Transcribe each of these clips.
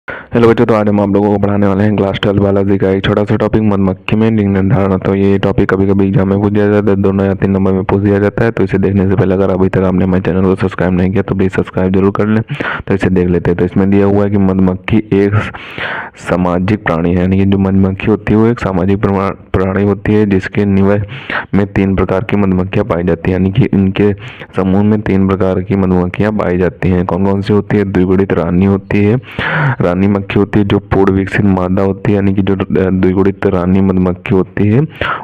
Hello बच्चों, तो आज हम आप लोगों को पढ़ाने वाले हैं क्लास 12 बायोलॉजी का एक छोटा सा टॉपिक मधुमक्खी में लिंग निर्धारण। तो ये टॉपिक कभी कभी एग्जाम में पूछ दिया जाता है, 2 या 3 नंबर में पूछ दिया जाता है। तो इसे देखने से पहले अगर अभी तक आपने हमारे चैनल को सब्सक्राइब नहीं किया तो प्लीज़ सब्सक्राइब जरूर कर लें। तो इसे देख लेते हैं। तो इसमें दिया हुआ है कि मधुमक्खी एक सामाजिक प्राणी है, यानी कि जो मधुमक्खी होती है वो एक सामाजिक प्राणी होती है, जिसके निवास में 3 प्रकार की मधुमक्खियाँ पाई जाती हैं। यानी कि इनके समूह में 3 प्रकार की मधुमक्खियाँ पाई जाती हैं। कौन कौन सी होती है? द्विगुणित रानी होती है, रानी मक्खी होती है जो पूर्ण विकसित मादा होती है, यानी कि जो द्विगुणित रानी मधुमक्खी होती है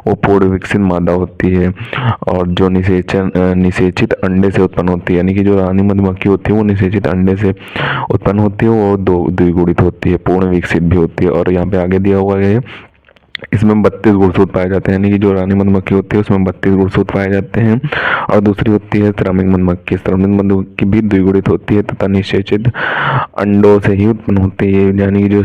वो पूर्ण विकसित मादा होती है। और जो निषेचित अंडे से उत्पन्न होती है, यानी कि जो रानी मधुमक्खी होती है वो निषेचित अंडे से उत्पन्न होती है, वो द्विगुणित होती है, पूर्ण विकसित भी होती है। और यहाँ पे आगे दिया हुआ है इसमें 32 गुणसूत्र पाए जाते हैं, यानी कि जो रानी मधुमक्खी होती है उसमें 32 गुणसूत्र पाए जाते हैं। और दूसरी होती है श्रमिक मधुमक्खी। श्रमिक मधुमक्खी भी द्विगुणित होती है तथा निषेचित अंडों से ही उत्पन्न होती है, यानी कि जो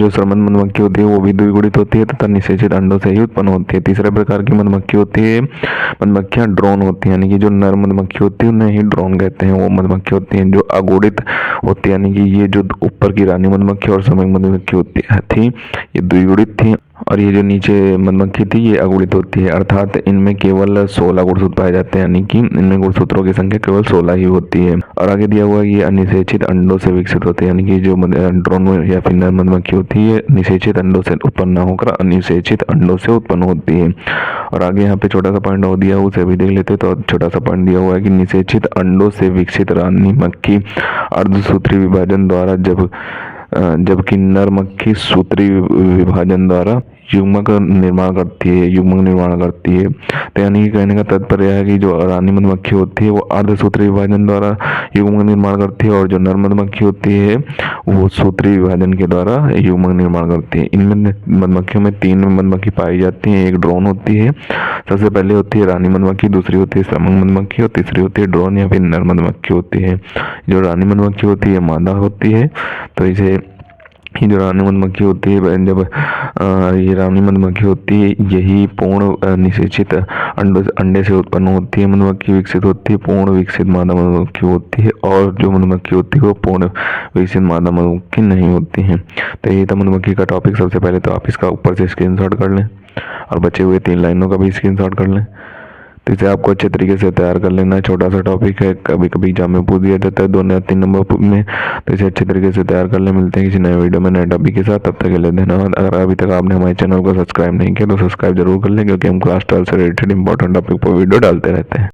श्रमिक मधुमक्खी होती है वो भी द्विगुणित होती है तथा निषेचित अंडों से ही उत्पन्न होती है। तीसरे प्रकार की मधुमक्खी होती है मधुमक्खियां ड्रोन होती है, यानी कि जो नर मधुमक्खी होती है उन्हें ही ड्रोन कहते हैं। वो मधुमक्खी होती है जो अगुणित होती है, यानी कि ये जो ऊपर की रानी मधुमक्खी और श्रमिक मधुमक्खी होती थी ये द्विगुणित थी, और ये जो नीचे मधुमक्खी थी ये अगुणित होती है। अर्थात इनमें केवल 16 गुणसूत्र पाए जाते हैं, यानी कि इनमें गुणसूत्रों की संख्या केवल 16 ही होती है। और आगे दिया हुआ ये अनिषेचित अंडों से विकसित होते हैं, यानी कि जो ड्रोन या फिर नर मधुमक्खी होती है निषेचित अंडों से उत्पन्न न होकर अनिषेचित अंडों से उत्पन्न होती है। और आगे यहाँ पे छोटा सा पॉइंट और दिया हुआ उसे भी देख लेते हैं। तो छोटा सा पॉइंट दिया हुआ है कि निषेचित अंडों से विकसित रानी मक्खी अर्धसूत्री विभाजन द्वारा जबकि नर मक्खी सूत्री विभाजन द्वारा युग्मक निर्माण करती है। तो यानी कि कहने का तात्पर्य है कि जो रानी मधुमक्खी होती है वो अर्धसूत्री विभाजन द्वारा युग्मक निर्माण करती है, और जो नर मधुमक्खी होती है वो सूत्री विभाजन के द्वारा युग्मक निर्माण करती है। इनमें मधुमक्खियों में 3 मधुमक्खी पाई जाती हैं। एक ड्रोन होती है, सबसे पहले होती है रानी मधुमक्खी, दूसरी होती है श्रमिक मधुमक्खी और तीसरी होती है ड्रोन या फिर नर मधुमक्खी होती है। जो रानी मधुमक्खी होती है मादा होती है। तो इसे ये जो रानी मधुमक्खी होती है जब ये रानी मधुमक्खी होती है यही पूर्ण निषेचित अंडे से उत्पन्न होती है। मधुमक्खी विकसित होती है, पूर्ण विकसित मादा मधुमक्खी होती है, और जो मधुमक्खी होती है वो पूर्ण विकसित मादा मधुमक्खी नहीं होती है। तो ये था मधुमक्खी का टॉपिक। सबसे पहले तो आप इसका ऊपर से स्क्रीनशॉट कर लें और बचे हुए 3 लाइनों का भी स्क्रीनशॉट कर लें। तो इसे आपको अच्छे तरीके से तैयार कर लेना है। छोटा सा टॉपिक है, कभी कभी एग्जाम में पूछ दिया जाता है 2 या 3 नंबर में। तो इसे अच्छे तरीके से तैयार कर ले। मिलते हैं किसी नए वीडियो में नए टॉपिक के साथ। तब तक के लिए धन्यवाद। अगर अभी तक आपने हमारे चैनल को सब्सक्राइब नहीं किया तो सब्सक्राइब जरूर कर लें, क्योंकि हम क्लास 12 से रिलेटेड इंपॉर्टेंट टॉपिक पर वीडियो डालते रहते हैं।